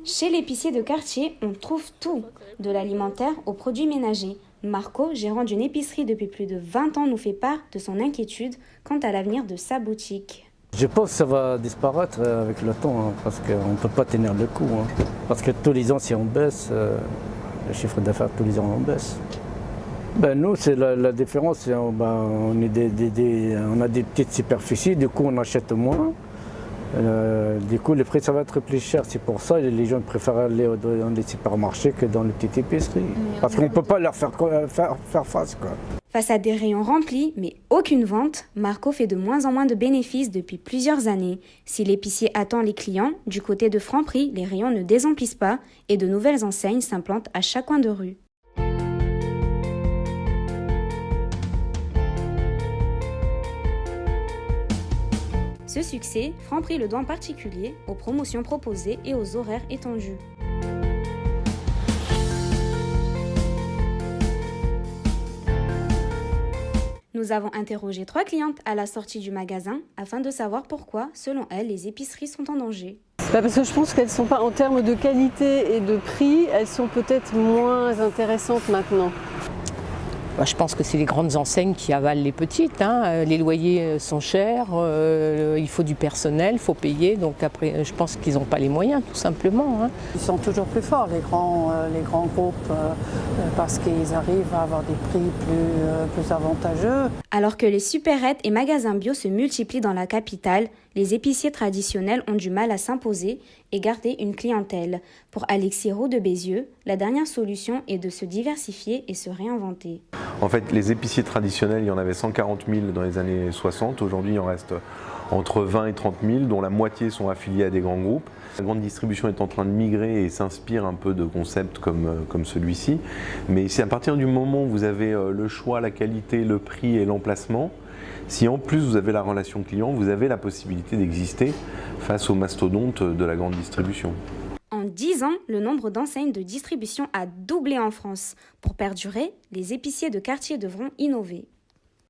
Chez l'épicier de quartier, on trouve tout, de l'alimentaire aux produits ménagers. Marco, gérant d'une épicerie depuis plus de 20 ans, nous fait part de son inquiétude quant à l'avenir de sa boutique. Je pense que ça va disparaître avec le temps, parce qu'on ne peut pas tenir le coup. Parce que tous les ans, si on baisse, le chiffre d'affaires tous les ans on baisse. Nous, c'est la différence, on a des petites superficies, du coup on achète moins. Du coup, le prix, ça va être plus cher. C'est pour ça que les gens préfèrent aller dans les supermarchés que dans les petites épiceries. Parce qu'on ne peut pas leur faire face, quoi. Face à des rayons remplis, mais aucune vente, Marco fait de moins en moins de bénéfices depuis plusieurs années. Si l'épicier attend les clients, du côté de Franprix, les rayons ne désemplissent pas et de nouvelles enseignes s'implantent à chaque coin de rue. Ce succès, Franprix le doit en particulier aux promotions proposées et aux horaires étendus. Nous avons interrogé 3 clientes à la sortie du magasin afin de savoir pourquoi, selon elles, les épiceries sont en danger. Parce que je pense qu'elles ne sont pas, en termes de qualité et de prix, elles sont peut-être moins intéressantes maintenant. Je pense que c'est les grandes enseignes qui avalent les petites. Les loyers sont chers, il faut du personnel, il faut payer. Donc après, je pense qu'ils n'ont pas les moyens, tout simplement. Ils sont toujours plus forts, les grands groupes, parce qu'ils arrivent à avoir des prix plus avantageux. Alors que les supérettes et magasins bio se multiplient dans la capitale, les épiciers traditionnels ont du mal à s'imposer et garder une clientèle. Pour Alexis Roux de Bézieux, la dernière solution est de se diversifier et se réinventer. En fait, les épiciers traditionnels, il y en avait 140 000 dans les années 60. Aujourd'hui, il en reste entre 20 et 30 000, dont la moitié sont affiliés à des grands groupes. La grande distribution est en train de migrer et s'inspire un peu de concepts comme celui-ci. Mais c'est à partir du moment où vous avez le choix, la qualité, le prix et l'emplacement, si en plus vous avez la relation client, vous avez la possibilité d'exister face aux mastodontes de la grande distribution. En 10 ans, le nombre d'enseignes de distribution a doublé en France. Pour perdurer, les épiciers de quartier devront innover.